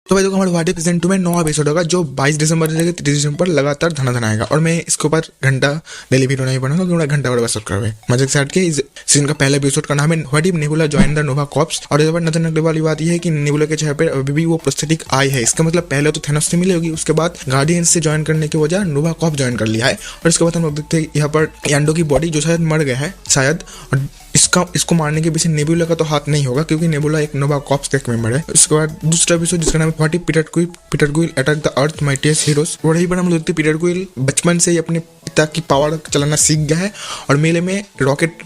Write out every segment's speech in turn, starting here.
तो भाई देखो हमारे व्हाट इफ सीजन 2 में 9 एपिसोड होगा जो 22 दिसंबर से लेकर 30 दिसंबर लगातार धना आएगा। और मैं इसके ऊपर घंटा डेली वीडियो नहीं बनाऊंगा क्योंकि घंटा बड़ा सब्सक्राइब है मजे के साथ के। इस सीजन का पहला एपिसोड का नाम है what if nebula join the Nova corps. और इस बार नजर रखने वाली बात यह है कि नेबुला के चेहरे पर अभी भी वो प्रोस्थेटिक आई है। इसका मतलब पहले तो थैनोस से मिली होगी, उसके बाद गार्डियंस से ज्वाइन करने की वजह नोवा कॉर्प्स ज्वाइन कर लिया है। और इसके बाद हम लोग देखते हैं यहाँ पर यांडो की बॉडी जो शायद मर गया है शायद, और इसको मारने के पीछे नेबुला का तो हाथ नहीं होगा क्योंकि नेबुला एक नोवा कॉर्प्स का एक मेंबर है। उसके बाद दूसरा एपिसोड जिसका नाम है what if Peter quill attack the earth mightiest heroes. वही पर हम लोग देखते हैं पीटर क्विल बचपन से ही अपने पिता की पावर चलाना सीख गया है और मेले में रॉकेट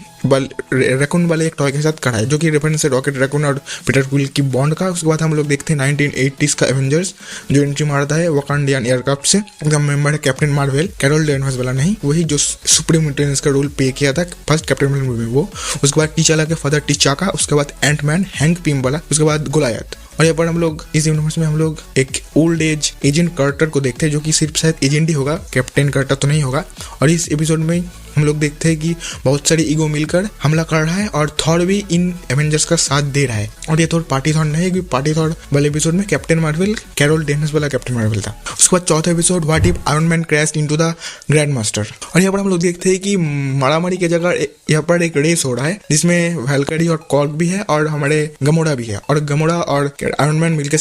रैकून वाले एक टॉय के साथ खड़ा है जो कि रेफरेंस है रॉकेट रैकून और पीटर क्विल की बॉन्ड का। उसके बाद हम लोग देखते हैं 1980s का एवेंजर्स जो एंट्री मारता है वकांडियन एयरक्राफ्ट से। उसका मेंबर है कैप्टन मार्वेल, कैरोल डेनवर्स वाला नहीं, वही जो सुप्रीम इंटेलिजेंस का रोल प्ले किया था फर्स्ट कैप्टन मार्वेल मूवी में वो। उसके बाद टीचाला के फादर टीचाका, उसके बाद एंटमैन हैंक पिम वाला, उसके बाद गोलायत। और यहाँ पर हम लोग इस यूनिवर्स में हम लोग एक ओल्ड एज एजेंट कार्टर को देखते हैं जो कि सिर्फ शायद एजेंट ही होगा, कैप्टन कार्टर तो नहीं होगा। और इस एपिसोड में हम लोग देखते हैं कि बहुत सारे ईगो मिलकर हमला कर रहा है और थॉर भी इन एवेंजर्स का साथ दे रहा है। और ये थोड़ा पार्टी थॉर नहीं है क्योंकि पार्टी थॉर वाले एपिसोड में कैप्टन मार्वेल कैरोल डेनवर्स वाला कैप्टन मार्वेल था। उसके बाद चौथा episode what if iron man crashed into the grand master. और यहाँ पर हम लोग देखते हैं कि मारामारी की जगह यहाँ पर एक रेस हो रहा है जिसमें वैल्करी और कॉर्ग भी है और हमारे गमोड़ा भी है। और गमोड़ा और आयरन मैन मिलकर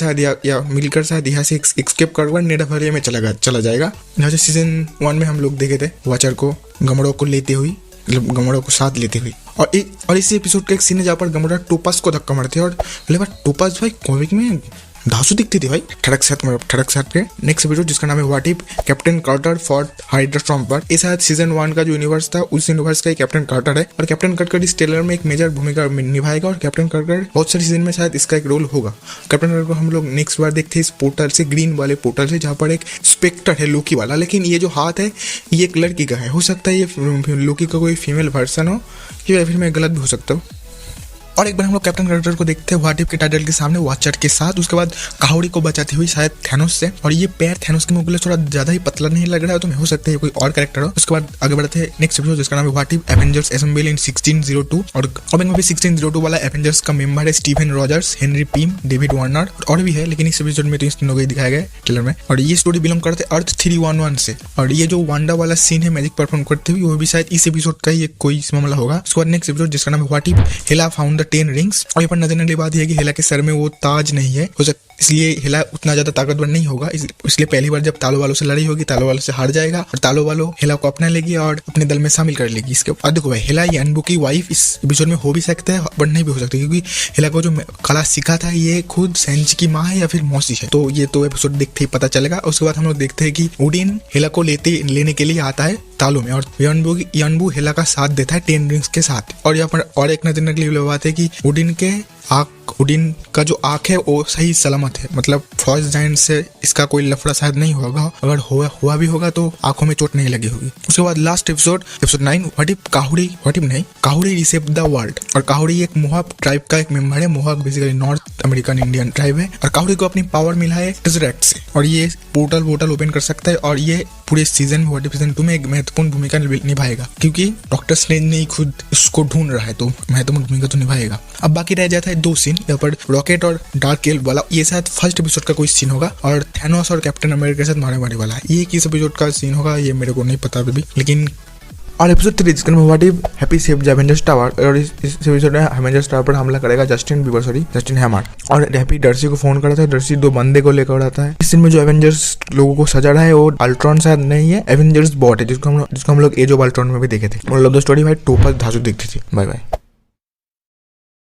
शायद यहाँ से एस्केप कर नेडाफरिया में चला जाएगा। जैसे सीजन 1 में हम लोग देखे थे वाचर को गमोड़ा को लेते हुई, मतलब गमोड़ा को साथ लेते हुए। और इसी एपिसोड का एक सीन है जहाँ पर गमोड़ा टोपास को धक्का मारते हैं। और पहले बार टोपास भाई कॉमिक में धांसू दिखती थी भाई ठड़क साथ के। नेक्स्ट एपिसोड जिसका नाम है what if Captain Carter fought Hydra Stomper. ये शायद सीजन 1 का जो यूनिवर्स था उस यूनिवर्स का ही कैप्टन कार्टर है और कैप्टन कार्टर इस ट्रेलर में एक मेजर भूमिका निभाएगा। और कैप्टन कार्टर बहुत सारे सीजन में शायद इसका एक रोल होगा। कैप्टन कार्टर को हम लोग नेक्स्ट बार देखते हैं इस पोर्टल से, ग्रीन वाले पोर्टल से, जहाँ पर एक स्पेक्टर है लोकी वाला। लेकिन ये जो हाथ है ये एक लड़की का है, हो सकता है ये लोकी का कोई फीमेल वर्जन हो या फिर मैं गलत भी हो सकता हूँ। और एक बार हम लोग कैप्टन कार्टर को देखते हैं व्हाट इफ के टाइटल के सामने वॉचर के साथ। उसके बाद काहुड़ी को बचाती हुई शायद थैनोस से। और ये पैर थैनोस के मुकाबले थोड़ा ज्यादा ही पतला नहीं लग रहा है तो हो सकता है कोई और कैरेक्टर हो। उसके बाद आगे बढ़ते हैं नेक्स्ट एपिसोड जिसका नाम है व्हाट इफ एवेंजर्स असेंबल इन 1602। और कॉमिक में भी 1602 वाला एवेंजर्स का मेंबर है Stephen Rogers, Henry Pym, David Warner और भी है, लेकिन इस एपिसोड में तो इन तीनों को ही दिखाया गया ट्रेलर में। और ये स्टोरी बिलोंग करते हैं अर्थ 311 से। और ये जो वांडा वाला सीन है मैजिक परफॉर्म करते हुए वो भी शायद इस एपिसोड का ही कोई मामला होगा। उसके बाद नेक्स्ट एपिसोड जिसका नाम है what if Hela found the 10 rings. और पर नजर वाली बात यह है कि हेला के सर में वो ताज नहीं है, इसलिए हेला उतना ज्यादा ताकतवर नहीं होगा। इसलिए पहली बार जब तालो वालों से लड़ी होगी तालो वालों से हार जाएगा और तालो वालों हेला को अपना लेगी और अपने दल में शामिल कर लेगी। इसके बाद देखो भाई हेला यानबू की वाइफ इस एपिसोड में हो भी सकता है बट नहीं भी हो सकती क्योंकि हेला को जो कला सीखा था ये खुद सेंज की माँ है या फिर मौसी है, तो ये तो एपिसोड देखते ही पता चलेगा। उसके बाद हम लोग देखते हैं कि उडिन हेला को लेने के लिए आता है तालों में और यानबू हेला का साथ देता है 10 रिंग्स के साथ। और यहाँ पर और एक नजर के लिए बात है कि उडिन का जो आँख है वो सही सलामत है, मतलब फ्रॉस्ट जायंट से इसका कोई लफड़ा शायद नहीं होगा। अगर हुआ भी होगा तो आंखों में चोट नहीं लगी होगी। उसके बाद last episode 9 what if Kahhori reshaped the world. और काहुड़ी एक मोहाक ट्राइब का एक मेंबर है। Mohawk basically North American Indian tribe है और काहुड़ी को अपनी पावर मिला है टेज़रेक्ट से और ये पोर्टल ओपन कर सकता है। और ये पूरे सीजन व्हाट इफ सीजन 2 में एक महत्वपूर्ण भूमिका निभाएगा क्योंकि डॉक्टर स्ट्रेंज ने खुद इसको ढूंढ रहा है तो महत्वपूर्ण भूमिका तो निभाएगा। अब बाकी रह जाता है 2 सीन, यहाँ पर रॉकेट और डार्क एल्फ वाला, ये शायद फर्स्ट एपिसोड का कोई सीन होगा। और थैनोस और कैप्टन अमेरिका के साथ मारे वाला ये किस एपिसोड का सीन होगा ये मेरे को नहीं पता अभी, लेकिन और एपिसोड 3 जिसका नाम what if happy save the Avengers tower. और इस एपिसोड में एवेंजर्स टावर पर हमला करेगा जस्टिन हैमर। और हैप्पी डर्सी को फोन करता है, डर्सी 2 बंदे को लेकर आता है। इस सीन में जो एवेंजर्स लोगों को सजा रहा है वो अल्ट्रॉन शायद नहीं है, एवेंजर्स बॉट है जिसको हम लोग एज ऑफ अल्ट्रॉन में भी देखे थे। और लव द स्टोरी भाई टोपस धांसू दिखती थी। Bye bye.